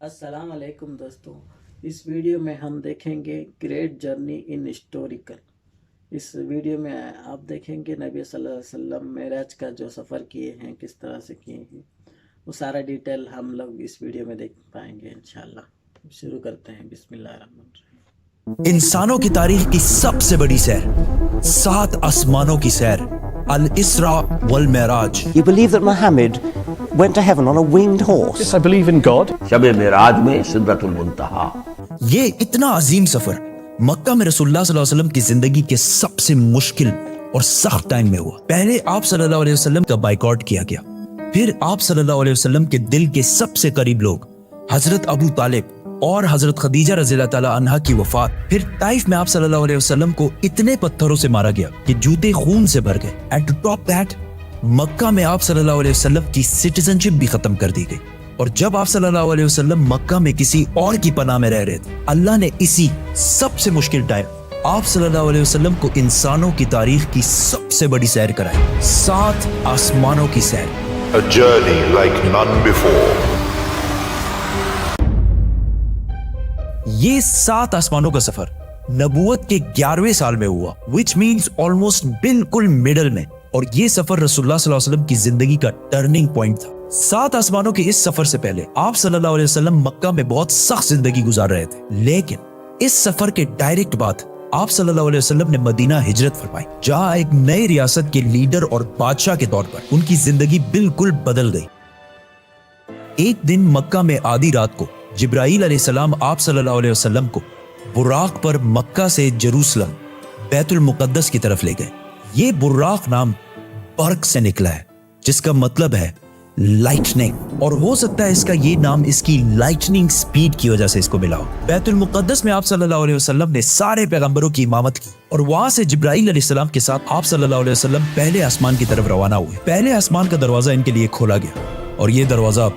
अस्सलाम वालेकुम दोस्तों, इस वीडियो में हम देखेंगे ग्रेट जर्नी इन हिस्टोरिकल। इस वीडियो में आप देखेंगे नबी सल्लल्लाहु अलैहि वसल्लम मेराज का जो सफ़र किए हैं, किस तरह से किए हैं, वो सारा डिटेल हम लोग इस वीडियो में देख पाएंगे इंशाल्लाह। शुरू करते हैं, बिस्मिल्लाहिर्रहमानिर्रहीम। इंसानों की तारीख की सबसे बड़ी सैर, 7 आसमानों की सैर, अल इसरा वल Meraj. You believe that Muhammad went to heaven on a winged horse? Yes, I believe in God. शब मेराज में सिदरतुल मुंतहा। ये इतना अजीम सफर मक्का में रसूलुल्लाह सल्लल्लाहु अलैहि वसल्लम की जिंदगी के सबसे मुश्किल और सख्त टाइम में हुआ। पहले आप सल्लल्लाहु अलैहि वसल्लम का बाइकआउट किया गया, फिर आप सल्लल्लाहु अलैहि वसल्लम के दिल के सबसे करीब लोग हजरत अबू तालिब और हजरत खदीजा रज़ियल्लाहु ताला अन्हा की वफात, फिर ताइफ में आप सल्लल्लाहु अलैहि वसल्लम को इतने पत्थरों से मारा गया कि जूते खून से भर गए। एंड टू टॉप दैट, मक्का में आप सल्लल्लाहु अलैहि वसल्लम की सिटीजनशिप भी खत्म कर दी गई। और जब आप सल्लल्लाहु अलैहि वसल्लम मक्का में किसी और की पनाह में रह रहे थे, अल्लाह ने इसी सबसे मुश्किल टाइम आप सल्लल्लाहु अलैहि वसल्लम को इंसानों की तारीख की सबसे बड़ी सैर कराई, 7 आसमानों की सैर। A journey like none before. ये 7 आसमानों का सफर नबूवत के 11वें साल में हुआ, विच मीन्स ऑलमोस्ट बिल्कुल मिडल में। और ये सफर रसूलुल्लाह सल्लल्लाहु अलैहि वसल्लम की जिंदगी का टर्निंग पॉइंट था। 7 आसमानों के इस सफर से पहले आप सल्लल्लाहु अलैहि वसल्लम मक्का में बहुत सख्त जिंदगी गुजार रहे थे, लेकिन इस सफर के डायरेक्ट बाद आप सल्लल्लाहु अलैहि वसल्लम ने मदीना हिजरत फरमाई, जहां एक नई रियासत के लीडर और बादशाह के तौर पर उनकी जिंदगी बिल्कुल बदल गई। एक दिन मक्का में आधी रात को जिब्राईल अलैहिस्सलाम आप सल्लल्लाहु अलैहि वसल्लम को बुराक पर मक्का से जेरूसलम बैतुल मुकद्दस की तरफ ले गए। ये बुराक नाम बर्क से निकला है, जिसका मतलब है लाइटनिंग, और हो सकता है इसका ये नाम इसकी लाइटनिंग स्पीड की वजह से इसको मिला हो। बैतुल मुकद्दस में आप सल्लल्लाहु अलैहि वसल्लम ने सारे पैगंबरों की इमामत की, और वहां से जिब्राईल अलैहिस्सलाम के साथ आप सल्लल्लाहु अलैहि वसल्लम पहले आसमान की तरफ रवाना हुए। पहले आसमान का दरवाजा इनके लिए खोला गया, और ये दरवाजा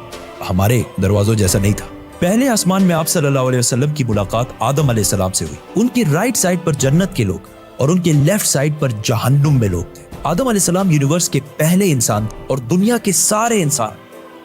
हमारे दरवाजों जैसा नहीं था। पहले आसमान में आप सल्लल्लाहु अलैहि वसल्लम की मुलाकात आदम अलैहिस्सलाम से हुई। उनकी राइट साइड पर जन्नत के लोग और उनके लेफ्ट साइड पर जहन्नुम में लोग थे। आदम अलैहिस्सलाम यूनिवर्स के पहले इंसान थे, और दुनिया के सारे इंसान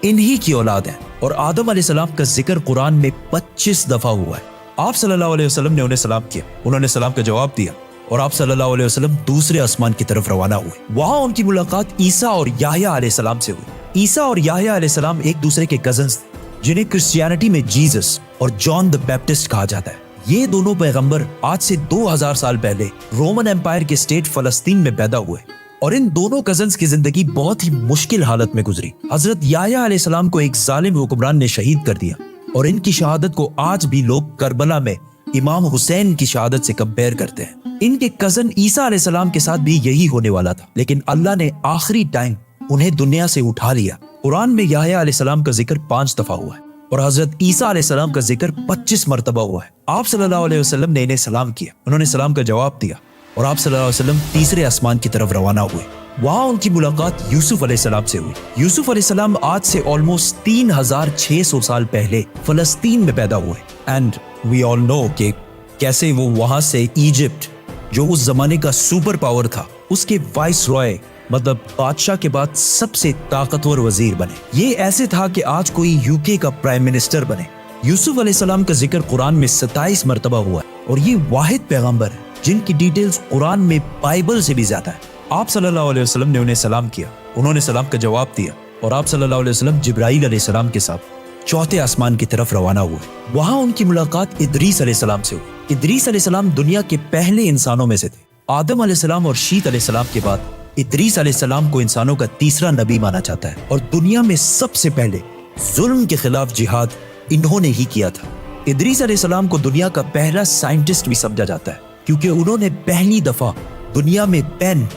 इन्हीं की औलाद हैं। और आदम अलैहिस्सलाम का जिक्र कुरान में 25 दफा हुआ है। आप सल्लल्लाहु अलैहि वसल्लम ने उन्हें सलाम किया, उन्होंने सलाम का जवाब दिया, और आप सल्लल्लाहु अलैहि वसल्लम दूसरे आसमान की तरफ रवाना हुए। वहां उनकी मुलाकात ईसा और याह्या अलैहिस्सलाम से हुई। ईसा और याह्या अलैहिस्सलाम एक दूसरे के कजन्स थे, जिन्हें क्रिश्चियनिटी में जीसस और जॉन द बैप्टिस्ट कहा जाता है। ये दोनों पैगंबर आज से 2000 साल पहले रोमन एम्पायर के स्टेट फलस्तीन में पैदा हुए, और इन दोनों कजन्स की जिंदगी बहुत ही मुश्किल हालत में गुजरी। हजरत याह्या अलैहिस्सलाम को एक जालिम हुक्मरान ने शहीद कर दिया, और इनकी शहादत को आज भी लोग करबला में इमाम हुसैन की शहादत से कंपेयर करते हैं। इनके कजन ईसा अलैहिस्सलाम के साथ भी यही होने वाला था, लेकिन अल्लाह ने आखिरी टाइम उन्हें दुनिया से उठा लिया। कुरान में याह्या अलैहिस्सलाम का जिक्र 5 दफा हुआ है, और हजरत ईसा अलैहिस्सलाम का जिक्र 25 मरतबा हुआ है। आप सल्लल्लाहु अलैहि वसल्लम ने इन्हें सलाम किया, उन्होंने सलाम का जवाब दिया, और आप सल्लल्लाहु अलैहि वसल्लम तीसरे आसमान की तरफ रवाना हुए। वहां उनकी मुलाकात यूसुफ अलैहिस्सलाम से हुई। यूसुफ अलैहिस्सलाम आज से ऑलमोस्ट 3600 साल पहले फलस्तीन में पैदा हुए, एंड वी ऑल नो कि कैसे वो वहां से इजिप्ट, जो उस जमाने का सुपर पावर था, उसके वाइस रॉय मतलब बादशाह के बाद सबसे ताकतवर वजीर बने। ये ऐसे था कि आज कोई यूके का प्राइम मिनिस्टर बने। यूसुफ अलैहिस्सलाम का जिक्र कुरान में 27 मरतबा हुआ है, और ये वाहिद पैगंबर है जिनकी डिटेल्स कुरान में बाइबल से भी ज्यादा है। आप सल्लल्लाहु अलैहि वसल्लम ने उन्हें सलाम किया, उन्होंने सलाम का जवाब दिया, और आप सल्लल्लाहु अलैहि वसल्लम जिब्राईल अलैहिस्सलाम के साथ चौथे आसमान की तरफ रवाना हुए। वहां उनकी मुलाकात इदरीस अलैहिस्सलाम से हुई। इदरीस अलैहिस्सलाम दुनिया के पहले इंसानों में से थे। आदम अलैहिस्सलाम और शीत अलैहिस्सलाम के बाद इदरीस अलैहिस्सलाम को इंसानों का तीसरा नबी माना जाता है, और दुनिया में सबसे पहले जुल्म के खिलाफ जिहाद इन्होंने ही किया था। इदरीस अलैहिस्सलाम को दुनिया का पहला साइंटिस्ट भी समझा जाता है, क्योंकि उन्होंने पहली दफा दुनिया में पेन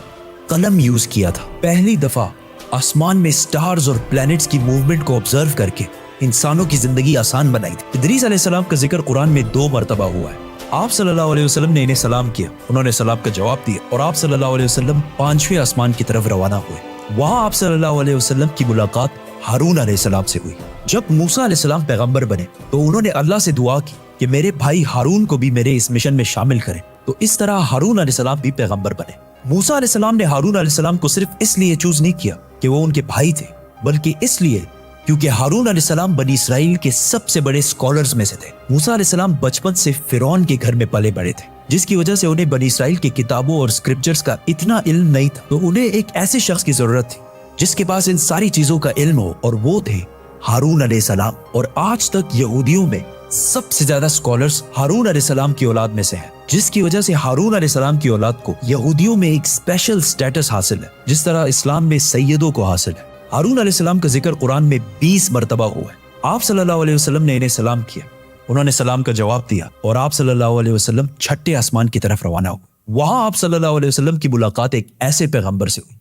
कलम यूज किया था। पहली दफा आसमान में स्टार्स और प्लैनेट्स की मूवमेंट को ऑब्जर्व करके इंसानों की जिंदगी आसान बनाई थी। इदरीस अलैहिस्सलाम का जिक्र कुरान में 2 मरतबा हुआ है। आप सल्लल्लाहु अलैहि वसल्लम ने इन्हें सलाम किया, उन्होंने सलाम का जवाब दिया, और आप सल्लल्लाहु अलैहि वसल्लम 5वें आसमान की तरफ रवाना हुए। वहां आप सल्लल्लाहु अलैहि वसल्लम की मुलाकात हारून अलैहिस्सलाम से हुई। जब मूसा अलैहिस्सलाम पैगंबर बने, तो उन्होंने अल्लाह से दुआ की कि मेरे भाई हारून को भी मेरे इस मिशन में शामिल करें। तो इस तरह हारून अलैहिस्सलाम भी पैगंबर बने। मूसा अलैहिस्सलाम ने हारून अलैहिस्सलाम को सिर्फ इसलिए चूज नहीं किया कि वो उनके भाई थे, बल्कि इसलिए क्योंकि हारून अलैहिस्सलाम बनी इसराइल के सबसे बड़े स्कॉलर्स में से थे। मूसा अलैहिस्सलाम बचपन से फिरौन के घर में पले बड़े थे, जिसकी वजह से उन्हें बनी इसराइल की किताबों और स्क्रिप्चर्स का इतना इल्म नहीं था। तो उन्हें एक ऐसे शख्स की जरूरत थी जिसके पास इन सारी चीजों का इल्म हो, और वो थे हारून अलैहिस्सलाम। और आज तक यहूदियों में सबसे ज्यादा स्कॉलर्स हारून अलैहिस्सलाम की औलाद में से हैं, जिसकी वजह से हारून अलैहिस्सलाम की औलाद को यहूदियों में एक स्पेशल स्टेटस हासिल है, जिस तरह इस्लाम में सैयदों को हासिल है। हारून अलैहिस्सलाम का जिक्र कुरान में 20 मरतबा हुआ है। आप सल्लल्लाहु अलैहि वसल्लम ने इन्हें सलाम किया, उन्होंने सलाम का जवाब दिया और आप सल्लल्लाहु अलैहि वसल्लम छठे आसमान की तरफ रवाना हुए। वहां आप सल्लल्लाहु अलैहि वसल्लम की मुलाकात एक ऐसे पैगंबर से हुई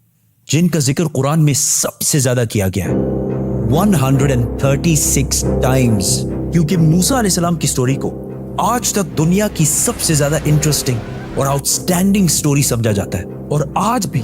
जिनका जिक्र कुरान में सबसे ज्यादा किया गया है, 136 टाइम्स। क्योंकि मूसा अलैहिस्सलाम की स्टोरी को आज तक दुनिया की सबसे ज्यादा इंटरेस्टिंग और आउटस्टैंडिंग स्टोरी समझा जाता है, और आज भी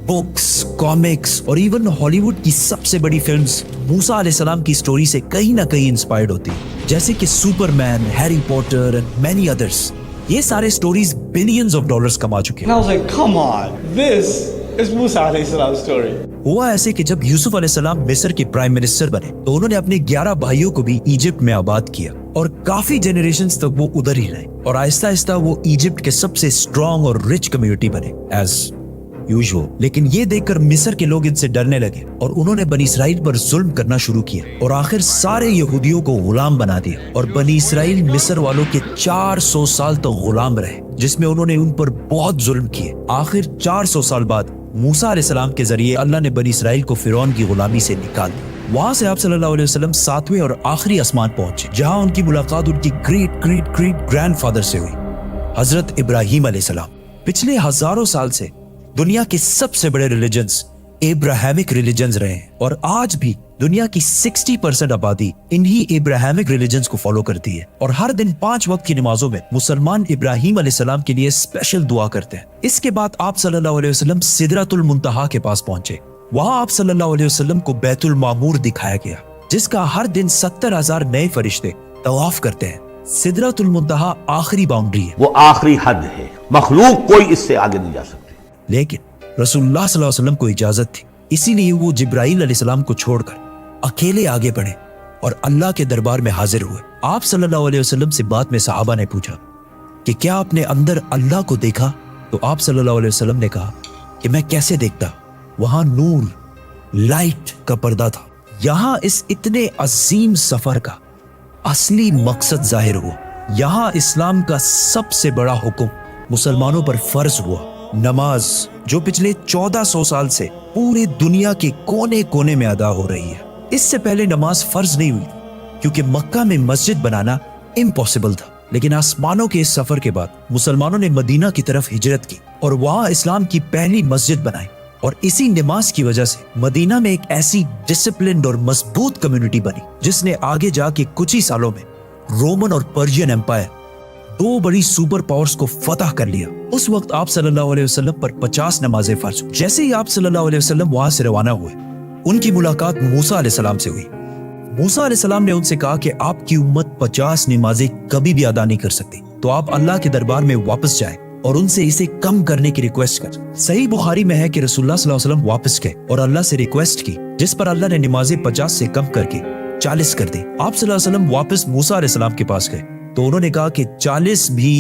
बुक्स, कॉमिक्स और इवन हॉलीवुड की सबसे बड़ी फिल्म्स मूसा अलैहिस्सलाम की स्टोरी से कहीं ना कहीं इंस्पायर्ड होती है, जैसे कि Superman, Harry Potter and many others. ये सारे स्टोरीज बिलियंस ऑफ डॉलर्स कमा चुके हैं। And I was like, come on, this is Musa alayhi salam's story. हुआ ऐसे कि जब यूसुफ अलैहिस्सलाम मिस्र के प्राइम मिनिस्टर बने तो उन्होंने अपने 11 भाइयों को भी इजिप्ट में आबाद किया, और काफी जनरेशंस तक वो उधर ही रहे, और आहिस्ता आहिस्ता वो इजिप्ट के सबसे स्ट्रॉन्ग और रिच कम्युनिटी बने एज यूजुअल। लेकिन ये देखकर मिस्र के लोग इनसे डरने लगे और उन्होंने बनी इसराइल पर जुल्म करना शुरू किया, और आखिर सारे यहूदियों को गुलाम बना दिया, और बनी इसराइल मिस्र वालों के 400 साल तक गुलाम रहे, जिसमें उन्होंने उन पर बहुत जुल्म किए। आखिर 400 साल बाद मूसा अलैहिस्सलाम के जरिए अल्लाह ने बनी इसराइल को फिरौन की गुलामी से निकाल दिया। वहां से आप सल्लल्लाहु अलैहि वसल्लम 7वें और आखिरी आसमान पहुंचे, जहां उनकी मुलाकात उनकी ग्रेट ग्रेट ग्रेट ग्रैंडफादर से हुई, हजरत इब्राहिम अलैहिस्सलाम। पिछले हजारों साल से दुनिया के सबसे बड़े रिलीजन्स एब्राहमिक रिलीजन्स रहे हैं, और आज भी दुनिया की 60% आबादी इन्हीं एब्राहमिक रिलीजन्स को फॉलो करती है। और हर दिन 5 वक्त की नमाजों में मुसलमान इब्राहिम अलैहिस्सलाम के लिए स्पेशल दुआ करते हैं। इसके बाद आप सल्लल्लाहु अलैहि वसल्लम सिदरतुल मुंतहा के पास पहुंचे। वहां आप सल्लल्लाहु अलैहि वसल्लम को बैतुल मामूर दिखाया गया, जिसका हर दिन 70,000 नए फरिश्ते तवाफ करते हैं। सिदरतुल मुंतहा आखिरी बाउंड्री है, वो आखिरी हद है, मखलूक कोई इससे आगे नहीं जा सकती। लेकिन रसूलुल्लाह सल्लल्लाहु अलैहि वसल्लम को इजाजत थी, इसीलिए वो जिब्राइल अलैहिस्सलाम को छोड़कर अकेले आगे बढ़े और अल्लाह के दरबार में हाजिर हुए। आप सल्लल्लाहु अलैहि वसल्लम से बाद में सहाबा ने पूछा कि क्या आपने अंदर अल्लाह को देखा? तो आप सल्लल्लाहु अलैहि वसल्लम ने कहा कि मैं कैसे देखता, वहां नूर, लाइट का पर्दा था। यहां इस इतने अजीम सफर का असली मकसद जाहिर हुआ। यहां इस्लाम का सबसे बड़ा हुक्म मुसलमानों पर फर्ज हुआ, नमाज, जो पिछले 1400 साल से पूरे दुनिया के कोने कोने में अदा हो रही है। इससे पहले नमाज फर्ज नहीं हुई क्योंकि मक्का में मस्जिद बनाना इम्पॉसिबल था, लेकिन आसमानों के इस सफर के बाद मुसलमानों ने मदीना की तरफ हिजरत की और वहां इस्लाम की पहली मस्जिद बनाई, और इसी नमाज की वजह से मदीना में एक ऐसी डिसिप्लिन्ड और मजबूत कम्युनिटी बनी जिसने आगे जाके कुछ ही सालों में रोमन और पर्शियन एम्पायर, 2 बड़ी सुपर पावर्स को फतह कर लिया। उस वक्त आप सल्लल्लाहु अलैहि वसल्लम पर 50 नमाजें फर्ज हुई। जैसे ही आप सल्लल्लाहु अलैहि वसल्लम वहां से रवाना हुए, उनकी मुलाकात मूसा अलैहिस्सलाम से हुई। मूसा अलैहिस्सलाम ने उनसे कहा कि आपकी उम्मत 50 नमाजें कभी भी अदा नहीं कर सकती, तो आप अल्लाह के दरबार में वापस जाएं और उनसे इसे कम करने की रिक्वेस्ट कर। सही बुखारी में है कि रसूलुल्लाह सल्लल्लाहु अलैहि वसल्लम वापस गए और अल्लाह से रिक्वेस्ट की, जिस पर अल्लाह ने नमाजें 50 से कम करके 40 कर दी। आप सल्लल्लाहु अलैहि वसल्लम वापस मूसा अलैहिस्सलाम के पास गए तो उन्होंने कहा कि 40 भी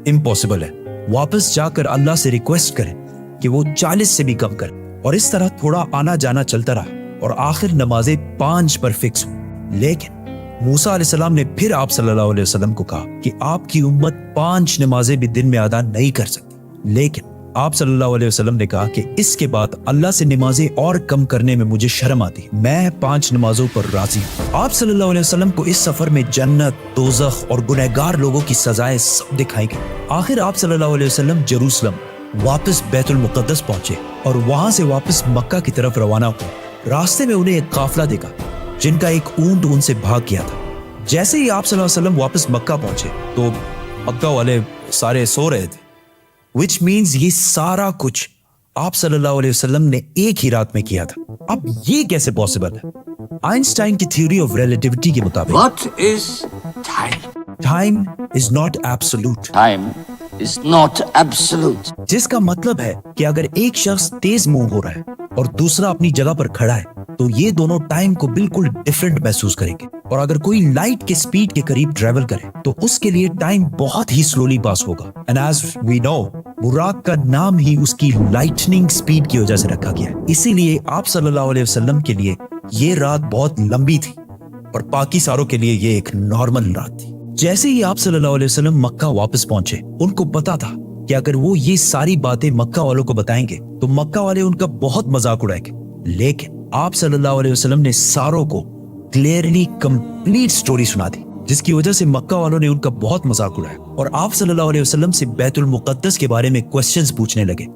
इम्पॉसिबल है, वापस जाकर अल्लाह से रिक्वेस्ट करें कि वो 40 से भी कम करें। और इस तरह थोड़ा आना जाना चलता रहा और आखिर नमाजें 5 पर फिक्स हुई। लेकिन मूसा अलैहिस्सलाम ने फिर आप सल्लल्लाहु अलैहि वसल्लम को कहा कि आपकी उम्मत 5 नमाजें भी दिन में अदा नहीं कर सकती। लेकिन आप सल्लल्लाहु अलैहि वसल्लम ने कहा कि इसके बाद अल्लाह से नमाजें और कम करने में मुझे शर्म आती, मैं 5 नमाजों पर राजी हूँ। आप सल्लल्लाहु अलैहि वसल्लम को इस सफर में जन्नत, दोज़ख और गुनहगार लोगों की सजाएं सब दिखाई गई। आखिर आप सल्लल्लाहु अलैहि वसल्लम जेरूसलम वापस बैतुल मुक़द्दस पहुंचे और वहां से वापस मक्का की तरफ रवाना हुए। रास्ते में उन्हें एक काफिला देखा जिनका एक ऊंट उनसे भाग गया था। जैसे ही आप सल्लल्लाहु अलैहि वसल्लम वापस मक्का पहुंचे तो मक्का वाले सारे सो रहे थे, विच मीन्स ये सारा कुछ आप सल्लल्लाहु अलैहि वसल्लम ने एक ही रात में किया था। अब ये कैसे पॉसिबल है? आइंस्टाइन की थ्योरी ऑफ रिलेटिविटी के मुताबिक What is time? Time is not absolute, Time is not absolute. जिसका मतलब है कि अगर एक शख्स तेज मूव हो रहा है और दूसरा अपनी जगह पर खड़ा है تو یہ دونوں ٹائم کو بالکل ڈیفرنٹ محسوس کریں گے. اور اگر کوئی لائٹ کے سپیڈ کے قریب ٹریول کرے تو اس کے لیے ٹائم بہت ہی سلولی پاس ہوگا. اینڈ ایز وی نو براق کا نام ہی اس کی لائٹننگ سپیڈ کی وجہ سے رکھا گیا ہے. اسی لیے آپ صلی اللہ علیہ وسلم کے لیے یہ رات بہت لمبی تھی اور باقی ساروں کے لیے یہ ایک نارمل رات تھی. جیسے ہی آپ صلی اللہ علیہ وسلم مکہ واپس پہنچے ان کو پتا تھا کہ اگر وہ یہ ساری باتیں مکہ والوں کو بتائیں گے تو مکہ والے ان کا بہت مذاق اڑائیں گے. لیکن آپ صلی اللہ علیہ وسلم نے ساروں کو کلیئرلی کمپلیٹ سٹوری سنا دی جس کی وجہ سے مکہ والوں نے ان کا بہت مذاق اڑایا اور آپ صلی اللہ علیہ وسلم سے بیت المقدس کے بارے میں کوسچنز پوچھنے لگے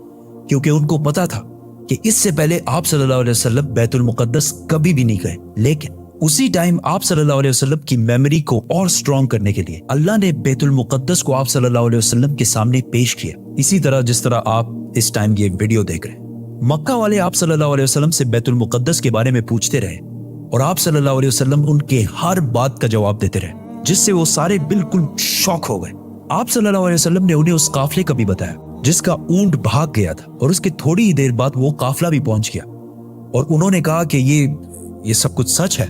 کیونکہ ان کو پتا تھا کہ اس سے پہلے آپ صلی اللہ علیہ وسلم بیت المقدس کبھی بھی نہیں گئے. لیکن اسی ٹائم آپ صلی اللہ علیہ وسلم کی میموری کو اور سٹرونگ کرنے کے لیے اللہ نے بیت المقدس کو آپ صلی اللہ علیہ وسلم کے سامنے پیش کیا, اسی طرح جس طرح آپ اس ٹائم یہ ویڈیو دیکھ رہے ہیں. مکہ والے آپ صلی اللہ علیہ وسلم سے بیت المقدس کے بارے میں پوچھتے رہے اور آپ صلی اللہ علیہ وسلم ان کے ہر بات کا جواب دیتے رہے جس سے وہ سارے بالکل شوق ہو گئے. آپ صلی اللہ علیہ وسلم نے انہیں اس قافلے کا بھی بتایا جس کا اونٹ بھاگ گیا تھا اور اس کے تھوڑی ہی دیر بعد وہ قافلہ بھی پہنچ گیا اور انہوں نے کہا کہ یہ سب کچھ سچ ہے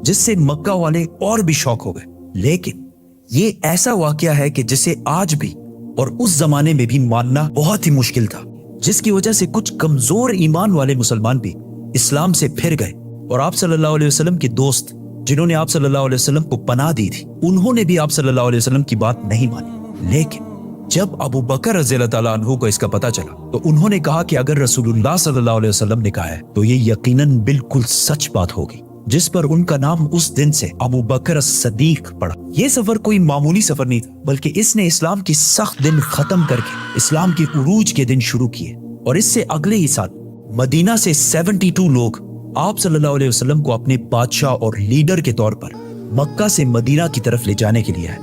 جس سے مکہ والے اور بھی شوق ہو گئے. لیکن یہ ایسا واقعہ ہے کہ جسے آج بھی اور اس زمانے میں بھی ماننا بہت ہی مشکل تھا جس کی وجہ سے کچھ کمزور ایمان والے مسلمان بھی اسلام سے پھر گئے اور آپ صلی اللہ علیہ وسلم کے دوست جنہوں نے آپ صلی اللہ علیہ وسلم کو پناہ دی تھی انہوں نے بھی آپ صلی اللہ علیہ وسلم کی بات نہیں مانی. لیکن جب ابو بکر رضی اللہ تعالیٰ عنہ کو اس کا پتہ چلا تو انہوں نے کہا کہ اگر رسول اللہ صلی اللہ علیہ وسلم نے کہا ہے تو یہ یقیناً بالکل سچ بات ہوگی, جس پر ان کا نام اس دن سے ابو بکر الصدیق پڑا. یہ سفر کوئی معمولی سفر نہیں تھا بلکہ اس نے اسلام کی سخت دن ختم کر کے اسلام کے عروج کے دن شروع کیے اور اس سے اگلے ہی سال مدینہ سے 72 لوگ آپ صلی اللہ علیہ وسلم کو اپنے بادشاہ اور لیڈر کے طور پر مکہ سے مدینہ کی طرف لے جانے کے لیے ہے.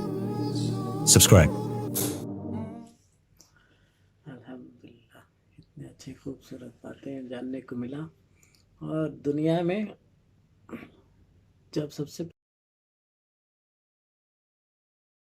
سبسکرائب. الحمدللہ اتنی اچھی خوبصورت باتیں جاننے کو ملا. اور دنیا میں جب سب سے